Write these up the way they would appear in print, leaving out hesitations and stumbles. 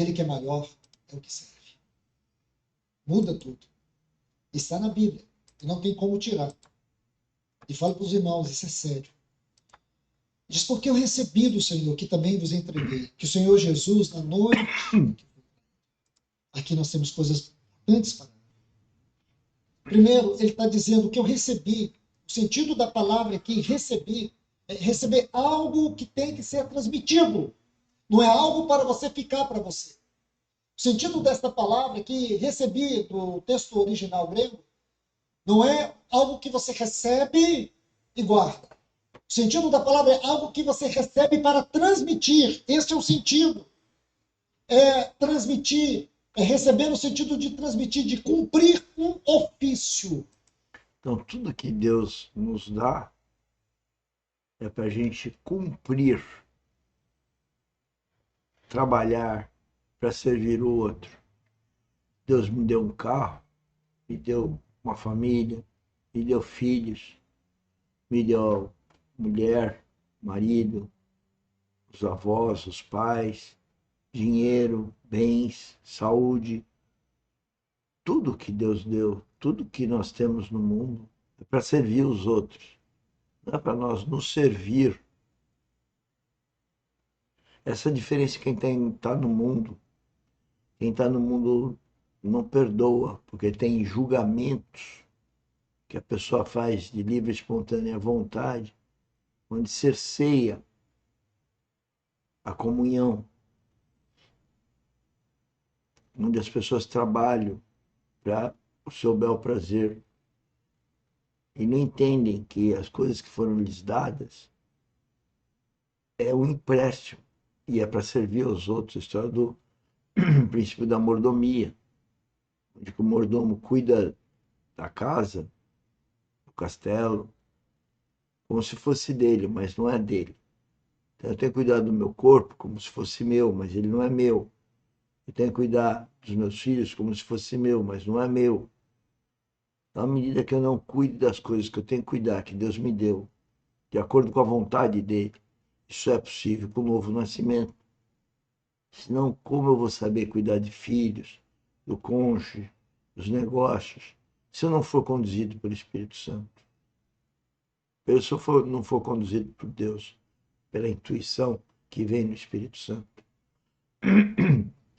aquele que é maior é o que serve. Muda tudo. Está na Bíblia. E não tem como tirar. E falo para os irmãos, isso é sério. Diz, porque eu recebi do Senhor, que também vos entreguei, que o Senhor Jesus, na noite... Aqui nós temos coisas importantes para... Primeiro, ele está dizendo que eu recebi. O sentido da palavra aqui, recebi, é receber algo que tem que ser transmitido. Não é algo para você ficar para você. O sentido desta palavra que recebi do texto original grego não é algo que você recebe e guarda. O sentido da palavra é algo que você recebe para transmitir. Esse é o sentido. É transmitir, é receber no sentido de transmitir, de cumprir um ofício. Então, tudo que Deus nos dá é para a gente cumprir, trabalhar para servir o outro. Deus me deu um carro, me deu uma família, me deu filhos, me deu mulher, marido, os avós, os pais, dinheiro, bens, saúde. Tudo que Deus deu, tudo que nós temos no mundo é para servir os outros. Não é para nós nos servir. Essa diferença, quem está no mundo, quem está no mundo não perdoa, porque tem julgamentos que a pessoa faz de livre e espontânea vontade, onde cerceia a comunhão, onde as pessoas trabalham para o seu bel prazer e não entendem que as coisas que foram lhes dadas é um empréstimo e é para servir aos outros. A história do princípio da mordomia, onde o mordomo cuida da casa, do castelo, como se fosse dele, mas não é dele. Então, eu tenho que cuidar do meu corpo como se fosse meu, mas ele não é meu. Eu tenho que cuidar dos meus filhos como se fosse meu, mas não é meu. Então, à medida que eu não cuido das coisas que eu tenho que cuidar, que Deus me deu, de acordo com a vontade dele, isso é possível com o novo nascimento. Senão, como eu vou saber cuidar de filhos, do cônjuge, dos negócios, se eu não for conduzido pelo Espírito Santo? Se eu não for conduzido por Deus, pela intuição que vem no Espírito Santo.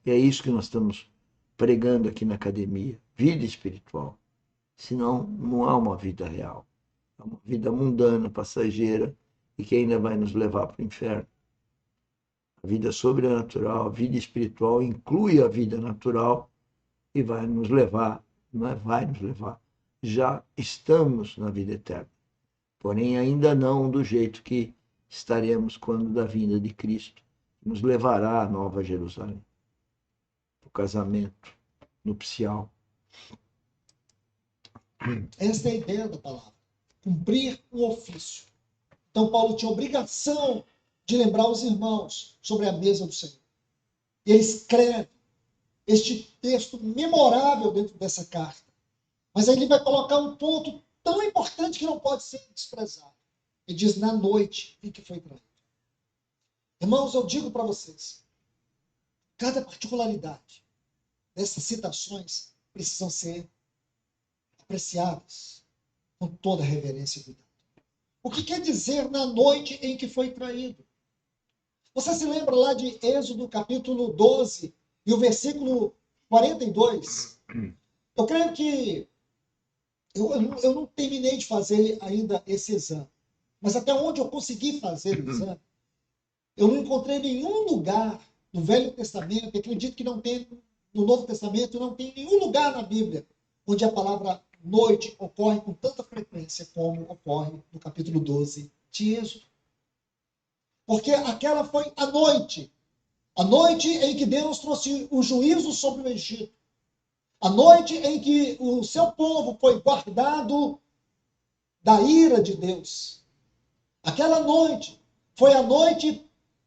E é isso que nós estamos pregando aqui na academia, vida espiritual. Senão, não há uma vida real. É uma vida mundana, passageira, e que ainda vai nos levar para o inferno. A vida sobrenatural, a vida espiritual inclui a vida natural e vai nos levar, não é vai nos levar, já estamos na vida eterna. Porém, ainda não do jeito que estaremos quando da vinda de Cristo, nos levará à Nova Jerusalém, o casamento nupcial. Esta é a ideia da palavra. Cumprir um ofício. Então, Paulo tinha obrigação de lembrar os irmãos sobre a mesa do Senhor. E ele escreve este texto memorável dentro dessa carta. Mas aí ele vai colocar um ponto tão importante que não pode ser desprezado. Ele diz, na noite em que foi traído. Irmãos, eu digo para vocês, cada particularidade dessas citações precisam ser apreciadas com toda reverência e cuidado. O que quer dizer na noite em que foi traído? Você se lembra lá de Êxodo capítulo 12 e o versículo 42? Eu creio que eu não terminei de fazer ainda esse exame, mas até onde eu consegui fazer o exame, eu não encontrei nenhum lugar no Velho Testamento, acredito que não tem no Novo Testamento, não tem nenhum lugar na Bíblia onde a palavra noite ocorre com tanta frequência como ocorre no capítulo 12 de Êxodo. Porque aquela foi a noite em que Deus trouxe o juízo sobre o Egito, a noite em que o seu povo foi guardado da ira de Deus. Aquela noite foi a noite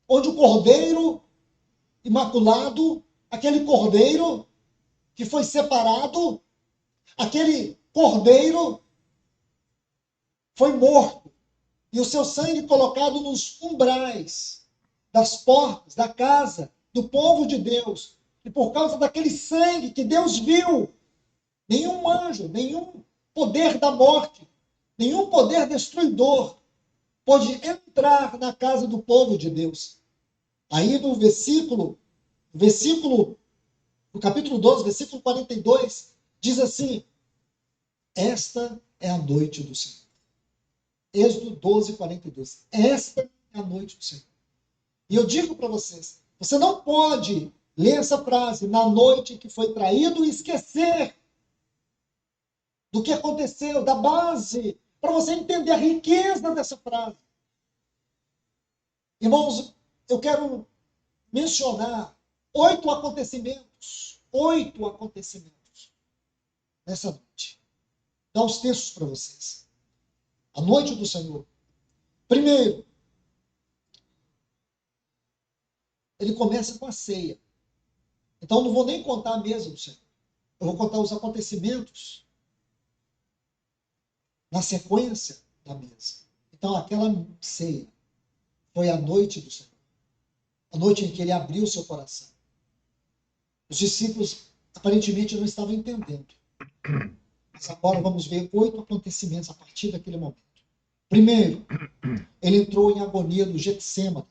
onde o Cordeiro Imaculado, aquele Cordeiro que foi separado, aquele Cordeiro foi morto e o seu sangue colocado nos umbrais das portas da casa do povo de Deus, e por causa daquele sangue que Deus viu, nenhum anjo, nenhum poder da morte, nenhum poder destruidor pode entrar na casa do povo de Deus. Aí no no capítulo 12, versículo 42, diz assim: esta é a noite do Senhor. Êxodo 12, 42. Esta é a noite do Senhor. E eu digo para vocês, você não pode ler essa frase na noite que foi traído e esquecer do que aconteceu, da base, para você entender a riqueza dessa frase. Irmãos, eu quero mencionar 8 acontecimentos nessa noite. Dar os textos para vocês. A noite do Senhor. Primeiro, ele começa com a ceia. Então, eu não vou nem contar a mesa do Senhor. Eu vou contar os acontecimentos na sequência da mesa. Então, aquela ceia foi a noite do Senhor. A noite em que ele abriu o seu coração. Os discípulos aparentemente não estavam entendendo. Mas agora vamos ver 8 acontecimentos a partir daquele momento. Primeiro, ele entrou em agonia no Getsêmani.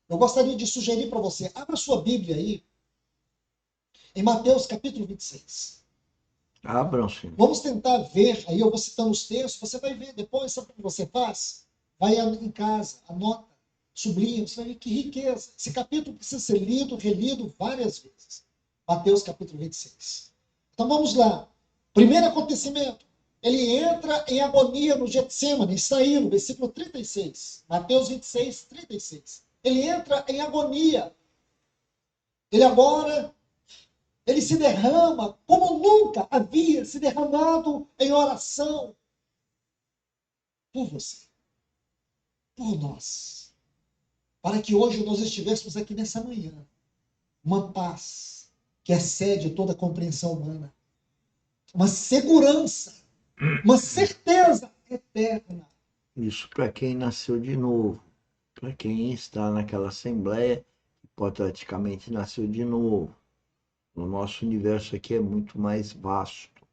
Eu gostaria de sugerir para você, abra sua Bíblia aí, em Mateus capítulo 26. Abram, sim. Vamos tentar ver, aí eu vou citando os textos, você vai ver depois, sabe o que você faz? Vai em casa, anota, sublinha, você vai ver que riqueza. Esse capítulo precisa ser lido, relido várias vezes. Mateus capítulo 26. Então vamos lá. Primeiro acontecimento. Ele entra em agonia no Getsêmani, está aí no versículo 36. Mateus 26, 36. Ele entra em agonia. Ele se derrama como nunca havia se derramado em oração por você, por nós, para que hoje nós estivéssemos aqui nessa manhã, uma paz que excede toda a compreensão humana, uma segurança, uma certeza eterna. Isso para quem nasceu de novo, para quem está naquela assembleia, hipoteticamente nasceu de novo. O nosso universo aqui é muito mais vasto.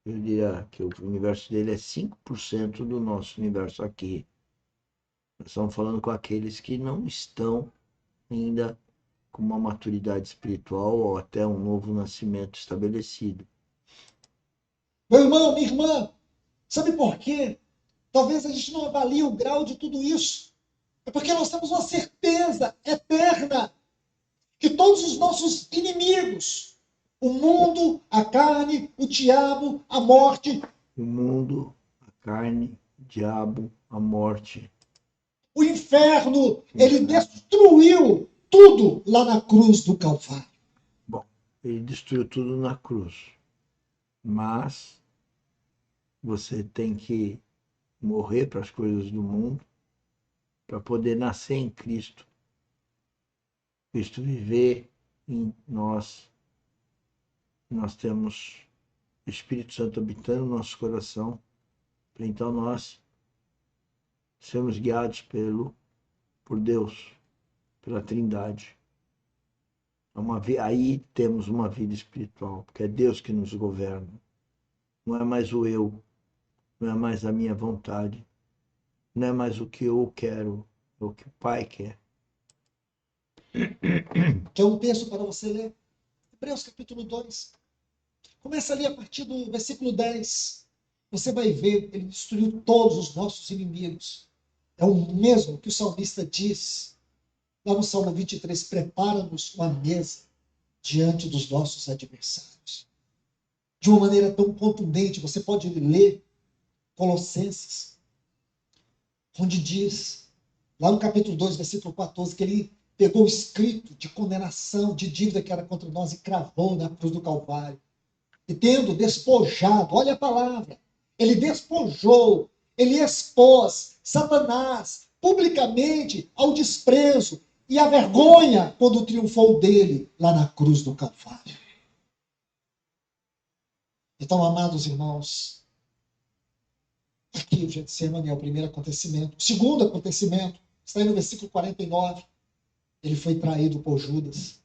Eu diria que o universo dele é 5% do nosso universo aqui. Nós estamos falando com aqueles que não estão ainda com uma maturidade espiritual ou até um novo nascimento estabelecido. Meu irmão, minha irmã, sabe por quê? Talvez a gente não avalie o grau de tudo isso. É porque nós temos uma certeza eterna que todos os nossos inimigos, o mundo, a carne, o diabo, a morte, O mundo, a carne, o diabo, a morte, o inferno, ele destruiu tudo lá na cruz do Calvário. Bom, ele destruiu tudo na cruz. Mas você tem que morrer para as coisas do mundo para poder nascer em Cristo. Cristo viver em nós. Nós temos o Espírito Santo habitando no nosso coração. Então nós sermos guiados por Deus, pela Trindade. Aí temos uma vida espiritual, porque é Deus que nos governa. Não é mais o eu, não é mais a minha vontade, não é mais o que eu quero, é o que o Pai quer. Que é um texto para você ler. Hebreus capítulo 2. Começa ali a partir do versículo 10. Você vai ver, ele destruiu todos os nossos inimigos. É o mesmo que o salmista diz lá no Salmo 23, prepara-nos uma mesa diante dos nossos adversários. De uma maneira tão contundente, você pode ler Colossenses, onde diz, lá no capítulo 2, versículo 14, que ele pegou o escrito de condenação, de dívida que era contra nós e cravou na cruz do Calvário. E tendo despojado, olha a palavra, ele despojou, ele expôs Satanás publicamente ao desprezo e à vergonha quando triunfou dele lá na cruz do Calvário. Então, amados irmãos, aqui o Getsemane é o primeiro acontecimento. O segundo acontecimento está aí no versículo 49. Ele foi traído por Judas.